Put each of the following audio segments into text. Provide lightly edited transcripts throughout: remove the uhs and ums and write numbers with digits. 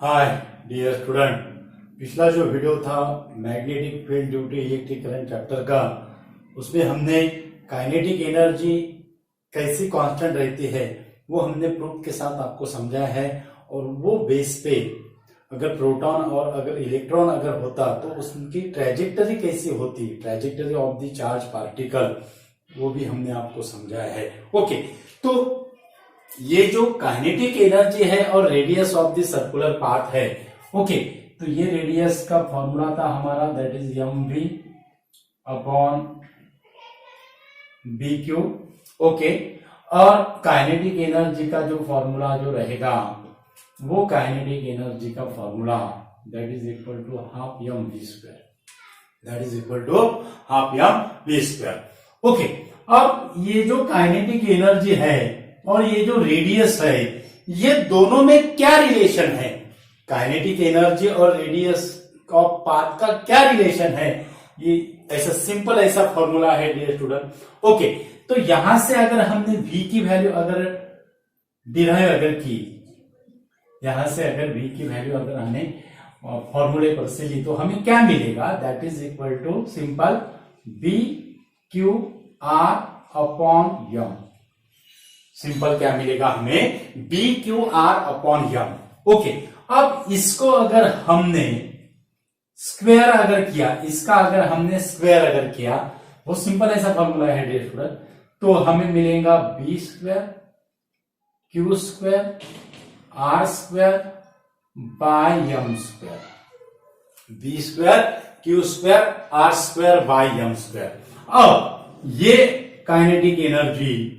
Hi dear student. पिछला जो video था magnetic field due to electric current chapter का, उसमें हमने काइनेटिक एनर्जी कैसी कांस्टेंट रहती है वो हमने प्रूफ के साथ आपको समझाया है। और वो बेस पे अगर प्रोटॉन और अगर इलेक्ट्रॉन अगर होता तो उसकी ट्रेजेक्टरी कैसी होती, trajectory of the charge particle, वो भी हमने आपको समझाया है। ओके, तो ये जो काइनेटिक एनर्जी है और radius of the circular path है। ओके, तो ये रेडियस का फॉर्मूला था हमारा, that is M V upon B Q. Okay, और काइनेटिक एनर्जी का जो फॉर्मूला जो रहेगा वो काइनेटिक एनर्जी का formula that is equal to half M V square, that is equal to half M V square. Okay, अब ये जो काइनेटिक एनर्जी है और ये जो रेडियस है, ये दोनों में क्या रिलेशन है? काइनेटिक एनर्जी और रेडियस ऑफ पाथ का क्या रिलेशन है? ये ऐसा सिंपल ऐसा फॉर्मूला है डियर स्टूडेंट। ओके, तो यहां से अगर हमने v की वैल्यू अगर डिराइव अगर की, यहां से अगर v की वैल्यू अगर हमने फॉर्मूले पर से ली तो हमें क्या मिलेगा? That is equal to simple B Q R upon M. Simple क्या मिलेगा हमें? B Q R upon M. Okay, अब इसको अगर हमने स्क्वायर अगर किया, इसका अगर हमने स्क्वायर अगर किया, वो सिंपल ऐसा फॉर्मूला है डियर स्टूडेंट, तो हमें मिलेगा B square Q square R square by M square, B square Q square R square by M square. अब ये काइनेटिक एनर्जी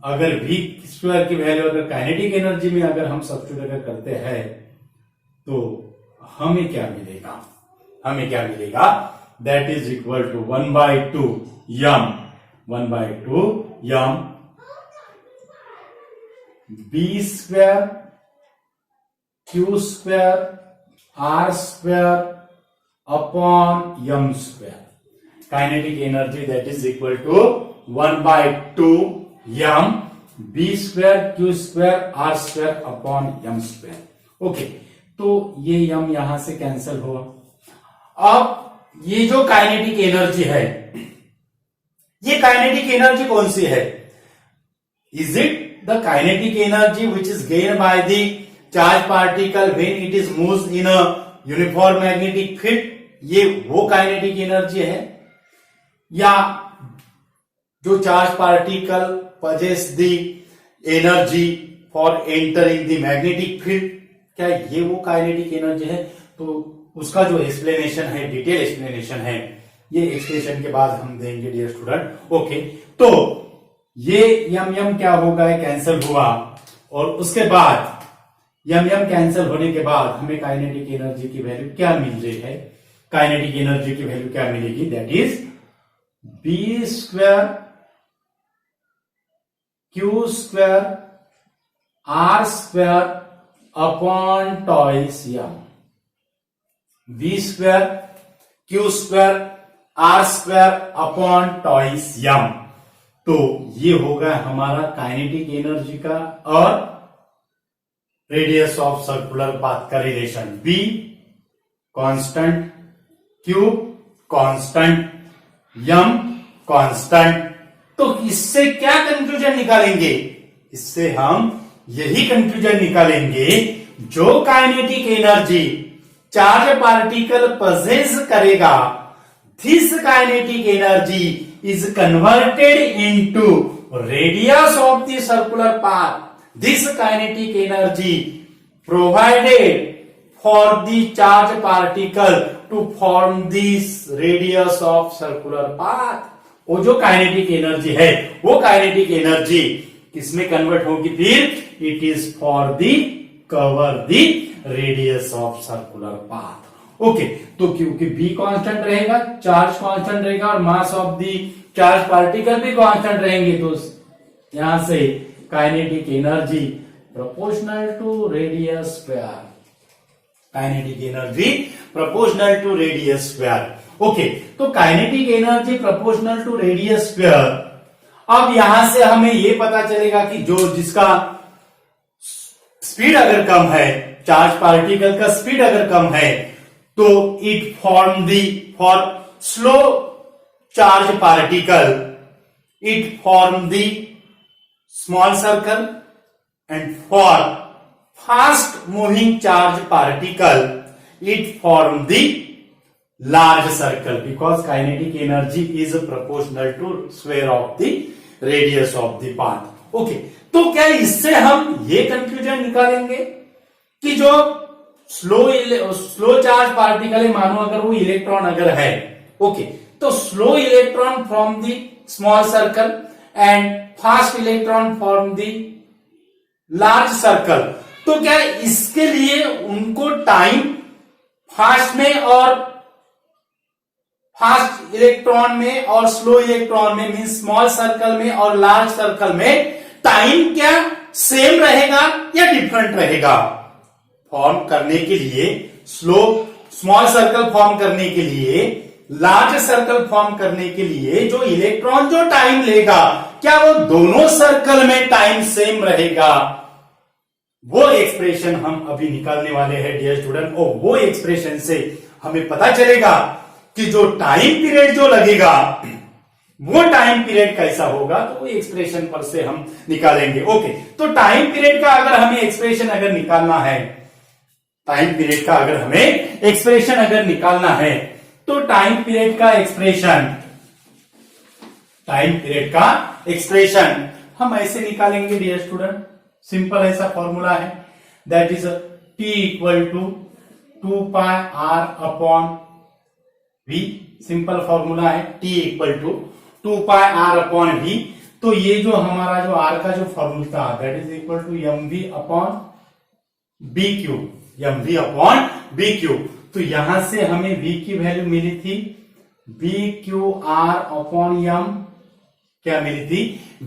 अगर v स्क्वायर की वैल्यू अगर काइनेटिक एनर्जी में अगर हम सब्स्टिट्यूट अगर करते हैं तो हमें क्या मिलेगा? हमें क्या मिलेगा? That is equal to 1/2 M, 1/2 M B square Q square R square upon M square. Kinetic energy that is equal to 1/2 M B square Q square R square upon M square. Okay, तो ये यम यहां से cancel हुआ। अब ये जो kinetic energy है, ये काइनेटिक एनर्जी कौन सी है? Is it the kinetic energy which is gain by the charge particle when it is moves in a uniform magnetic field? ये वो काइनेटिक एनर्जी है, या जो charge particle possess the energy for entering the magnetic field, क्या ये वो kinetic energy है? तो उसका जो एक्सप्लेनेशन है, डिटेल एक्सप्लेनेशन है, ये एक्सप्लेनेशन के बाद हम देंगे डियर स्टूडेंट। ओके, तो ये यम यम क्या होगा? कैंसिल हुआ, और उसके बाद यम यम कैंसिल होने के बाद हमें काइनेटिक एनर्जी की वैल्यू क्या मिल रही है? काइनेटिक एनर्जी की वैल्यू क्या मिलेगी? That is B square Q square R square upon twice m, B square Q square R square upon twice m. तो ये होगा हमारा काइनेटिक एनर्जी का और रेडियस ऑफ सर्कुलर पाथ का relation. B constant, Q constant, m constant. तो इससे क्या कंक्लूजन निकालेंगे? इससे हम यही कंक्लूजन निकालेंगे, जो kinetic energy charge particle possess करेगा, this kinetic energy is converted into radius of the circular path. This kinetic energy provided for the charge particle to form this radius of circular path. वो जो kinetic energy है, वो kinetic energy किसमें convert होगी फिर? It is for the cover the radius of circular path. Okay, तो क्योंकि B constant रहेगा, चार्ज कांस्टेंट रहेगा और mass of the charge particle भी कांस्टेंट रहेंगे, तो यहां से kinetic energy proportional to radius square, kinetic energy proportional to radius square. Okay, तो kinetic energy proportional to radius square. अब यहां से हमें यह पता चलेगा कि जो जिसका स्पीड अगर कम है चार्ज पार्टिकल का स्पीड अगर कम है तो it form the for slow charge particle it form the small circle and for fast moving charge particle it form the large circle because kinetic energy is proportional to square of the radius of the path. Okay, तो क्या इससे हम ये conclusion निकालेंगे कि जो slow charge particle है, मानो अगर वो इलेक्ट्रॉन अगर है, ओके, तो slow electron from the small circle and fast electron from the large circle, तो क्या इसके लिए उनको टाइम फास्ट में और फास्ट इलेक्ट्रॉन में और स्लो इलेक्ट्रॉन में मीन स्मॉल सर्कल में और लार्ज सर्कल में टाइम क्या सेम रहेगा या डिफरेंट रहेगा? फॉर्म करने के लिए स्मॉल सर्कल फॉर्म करने के लिए, लार्ज सर्कल फॉर्म करने के लिए जो इलेक्ट्रॉन जो टाइम लेगा, क्या वो दोनों सर्कल में टाइम सेम रहेगा? वो एक्सप्रेशन हम अभी निकालने वाले हैं डियर स्टूडेंट, और वो एक्सप्रेशन से हमें पता चलेगा कि जो टाइम पीरियड जो लगेगा वो टाइम पीरियड कैसा होगा, तो वो एक्सप्रेशन पर से हम निकालेंगे. ओके, तो टाइम पीरियड का अगर हमें एक्सप्रेशन अगर निकालना है, टाइम पीरियड का अगर हमें एक्सप्रेशन अगर निकालना है, तो टाइम पीरियड का एक्सप्रेशन हम ऐसे निकालेंगे डियर स्टूडेंट. सिंपल ऐसा फॉर्मूला है, that is T equal to 2 pi R upon V. Simple formula है, T equal to 2 pi R upon V. तो ये जो हमारा जो R का जो फॉर्मूला था, that is equal to mv upon BQ, mv upon BQ. तो यहां से हमें V की वैल्यू मिली थी BQR अपॉन m, क्या मिली थी?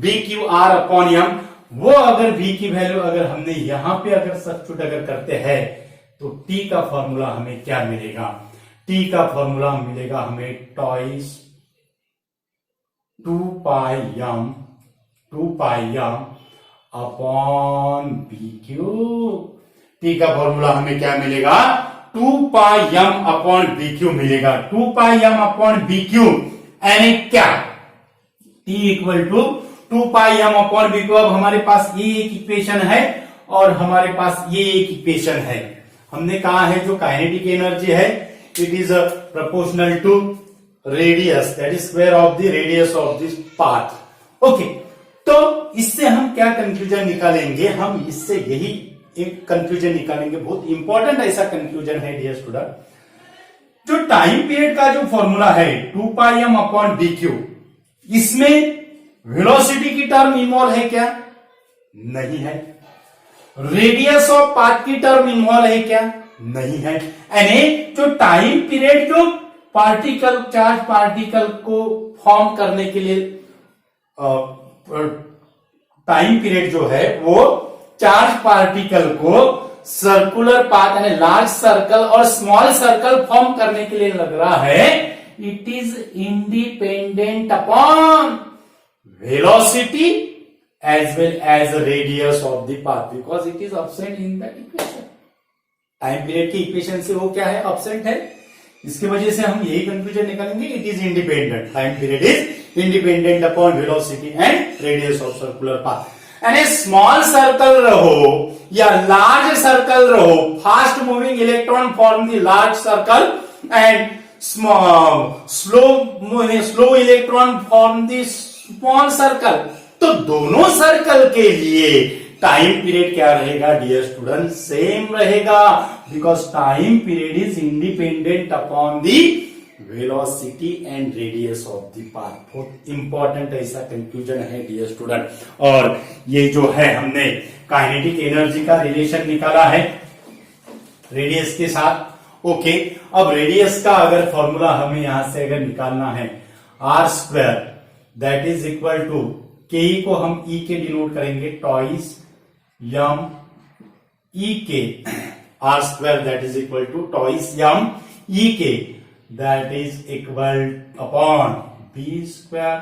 BQR upon m. वो अगर V की वैल्यू अगर हमने यहां पे अगर सब्स्टिट्यूट अगर करते हैं, तो T का फॉर्मूला हमें क्या मिलेगा? T का फॉर्मूला मिलेगा हमें toys 2 pi m upon BQ. T का फॉर्मूला हमें क्या मिलेगा? 2 पाई m अपॉन BQ मिलेगा. 2 पाई m अपॉन BQ यानी क्या? T equal to 2 pi m upon BQ. अब हमारे पास ये एक इक्वेशन है और हमारे पास ये एक इक्वेशन है. हमने कहा है जो काइनेटिक एनर्जी है, it is proportional to radius, that is square of the radius of this path. Okay, तो इससे हम क्या कंक्लूजन निकालेंगे? हम इससे यही एक कंक्लूजन निकालेंगे, बहुत इंपॉर्टेंट ऐसा कंक्लूजन है डियर स्टूडेंट. जो टाइम पीरियड का जो फॉर्मूला है 2 पाई m अपॉन BQ, इसमें वेलोसिटी की टर्म इन्वॉल्व है क्या? नहीं है. रेडियस ऑफ पाथ की टर्म इन्वॉल्व है क्या? नहीं है. यानी जो टाइम पीरियड जो पार्टिकल, चार्ज पार्टिकल को फॉर्म करने के लिए टाइम पीरियड जो है वो चार्ज पार्टिकल को सर्कुलर पाथ यानी लार्ज सर्कल और स्मॉल सर्कल फॉर्म करने के लिए लग रहा है. It is independent upon velocity as well as the radius of the path because it is absent in that equation. Time period की इक्वेशन से वो क्या है? absent है. इसकी वजह से हम यही कंक्लूजन निकालेंगे, it is independent. Time period is independent upon velocity and radius of circular path. यानी स्मॉल सर्कल रहो या लार्ज सर्कल रहो, fast moving electron form the large circle and slow electron form the small circle. तो दोनों circle के लिए time period क्या रहेगा डियर स्टूडेंट? सेम रहेगा, because time period is independent upon the velocity and radius of the path. बहुत important ऐसा conclusion है डियर स्टूडेंट. और ये जो है हमने काइनेटिक एनर्जी का रिलेशन निकाला है रेडियस के साथ. ओके, अब रेडियस का अगर फॉर्मूला हमें यहां से अगर निकालना है, R square that is equal to के को हम ई के डिनोट करेंगे toys m E K. R square that is equal to twice m E K that is equal upon B square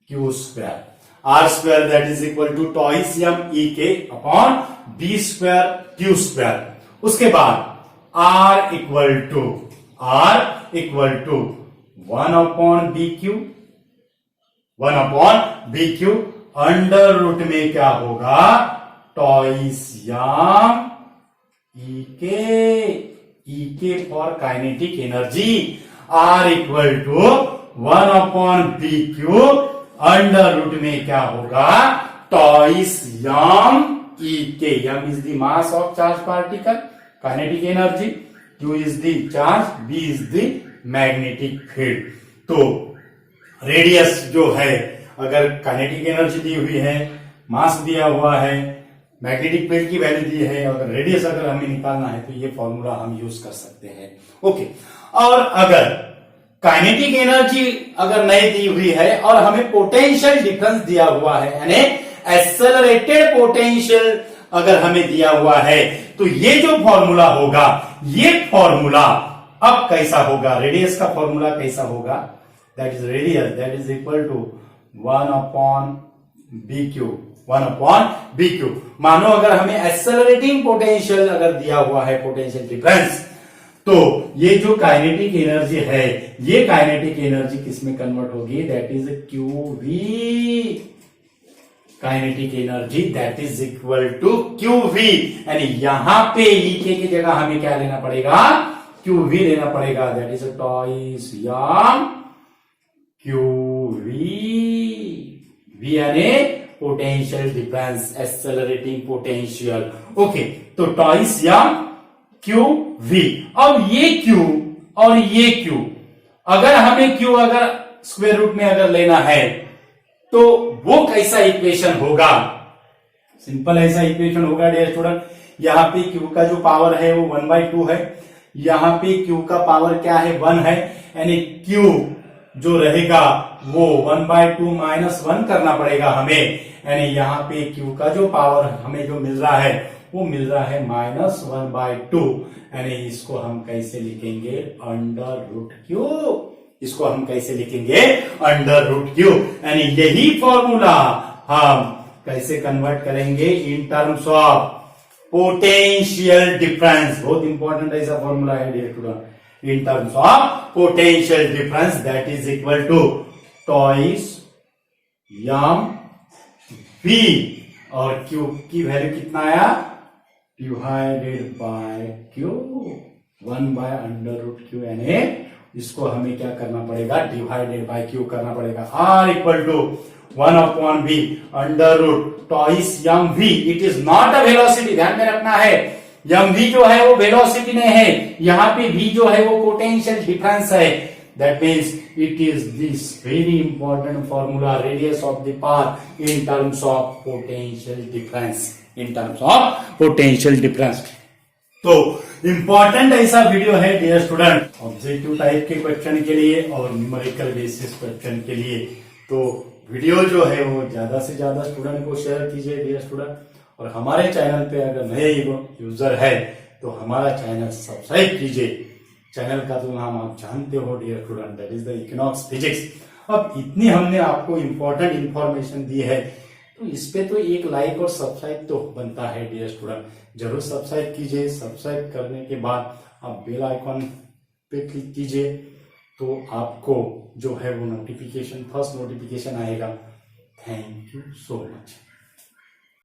Q square. R square that is equal to twice m E K upon B square Q square. उसके बाद R equal to 1/BQ under root में क्या होगा, twice m E for kinetic energy, R equal to 1/BQ under root में क्या होगा, twice m E m is the mass of charge particle, kinetic energy, Q is the charge, B is the magnetic field. तो radius जो है, अगर kinetic energy दी हुई है, मास दिया हुआ है, मैग्नेटिक फील्ड की वैल्यू दी है, अगर रेडियस अगर हमें निकालना है तो ये फॉर्मूला हम यूज कर सकते हैं। ओके, और अगर काइनेटिक एनर्जी अगर नहीं दी हुई है और हमें पोटेंशियल डिफरेंस दिया हुआ है, यानी एक्सेलरेटेड पोटेंशियल अगर हमें दिया हुआ है, तो ये जो फॉर्मूला होगा, ये फॉर्मूला अब कैसा होगा, रेडियस का फॉर्मूला कैसा होगा, that is radius that is equal to 1/BQ। मानो अगर हमें एक्सेलरेटिंग पोटेंशियल अगर दिया हुआ है, पोटेंशियल डिफरेंस, तो ये जो काइनेटिक एनर्जी है, ये काइनेटिक एनर्जी किसमें कन्वर्ट होगी, that is QV, kinetic energy that is equal to QV, यानी यहां पे E की जगह हमें क्या लेना पड़ेगा, QV लेना पड़ेगा, that is twice M QV, V यानी potential difference, accelerating potential. Okay, तो टॉइस याम QV। अब ये Q और ये Q, अगर हमें Q अगर स्क्वायर रूट में अगर लेना है तो वो कैसा इक्वेशन होगा, सिंपल ऐसा इक्वेशन होगा डियर स्टूडेंट। यहाँ पे Q का जो पावर है वो 1/2 है, यहाँ पे Q का पावर क्या है, 1 है, यानी Q जो रहेगा वो 1/2 -1 करना पड़ेगा हमें, यानी यहाँ पे Q का जो पावर हमें जो मिल रहा है वो मिल रहा है -1/2, यानी इसको हम कैसे लिखेंगे, अंडर रूट Q, इसको हम कैसे लिखेंगे, अंडर रूट Q, यानी यही फॉर्मूला हम कैसे कन्वर्ट करेंगे, in terms of potential difference. बहुत इंपॉर्टेंट ऐसा फॉर्मूला है dear student, in terms of potential difference that is equal to twice M V, और Q की वैल्यू कितना आया, डिवाइडेड बाय Q, 1/√Q, यानी इसको हमें क्या करना पड़ेगा, डिवाइडेड बाय Q करना पड़ेगा। R equal to 1/V under root twice M V, it is not a velocity, ध्यान में रखना है, यम V जो है वो वेलोसिटी नहीं है, यहाँ पे V जो है वो पोटेंशियल डिफरेंस है, that means it is this very important formula, radius of the path in terms of potential difference, in terms of potential difference. तो इंपॉर्टेंट ऐसा वीडियो है डियर स्टूडेंट, ऑब्जेक्टिव टाइप के question के लिए और numerical basis question के लिए। तो वीडियो जो है वो ज्यादा से ज्यादा स्टूडेंट को शेयर कीजिए डियर स्टूडेंट, और हमारे चैनल पे अगर नए यूजर है तो हमारा चैनल सब्सक्राइब कीजिए। चैनल का तो नाम आप जानते हो dear student, that is the equinox physics. अब इतनी हमने आपको इंपॉर्टेंट इंफॉर्मेशन दी है, तो इस पे तो एक लाइक और सब्सक्राइब तो बनता है डियर स्टूडेंट, जरूर सब्सक्राइब कीजिए। सब्सक्राइब करने के बाद आप बेल आइकॉन पे क्लिक कीजिए, तो आपको जो है वो नोटिफिकेशन, फर्स्ट नोटिफिकेशन आएगा। Thank you so much.